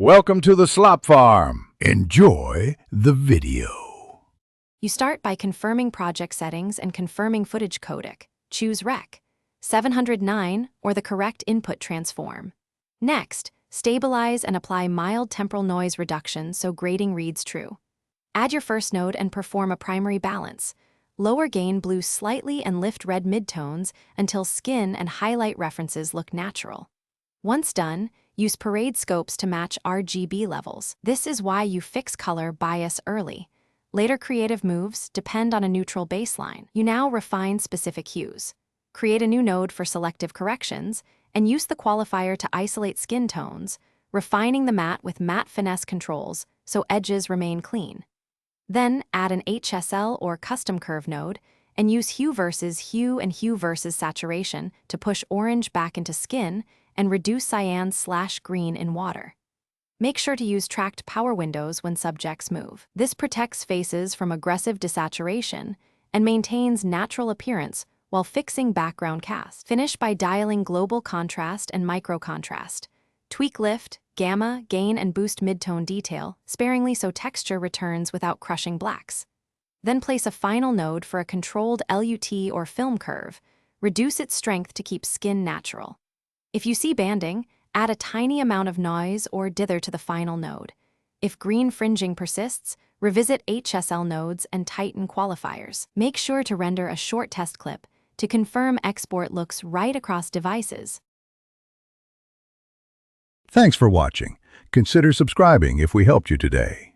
Welcome to the slop farm. Enjoy the video. You start by confirming project settings and confirming footage codec. Choose Rec. 709 or the correct input transform. Next, stabilize and apply mild temporal noise reduction so grading reads true. Add your first node and perform a primary balance. Lower gain blue slightly and lift red midtones until skin and highlight references look natural. Once done, use parade scopes to match RGB levels. This is why you fix color bias early. Later creative moves depend on a neutral baseline. You now refine specific hues. Create a new node for selective corrections, and use the qualifier to isolate skin tones, refining the matte with matte finesse controls so edges remain clean. Then add an HSL or custom curve node, and use hue versus hue and hue versus saturation to push orange back into skin and reduce cyan/green in water. Make sure to use tracked power windows when subjects move. This protects faces from aggressive desaturation and maintains natural appearance while fixing background cast. Finish by dialing global contrast and micro contrast. Tweak lift, gamma, gain, and boost midtone detail sparingly so texture returns without crushing blacks. Then place a final node for a controlled LUT or film curve. Reduce its strength to keep skin natural. If you see banding, add a tiny amount of noise or dither to the final node. If green fringing persists, revisit HSL nodes and tighten qualifiers. Make sure to render a short test clip to confirm export looks right across devices. Thanks for watching. Consider subscribing if we helped you today.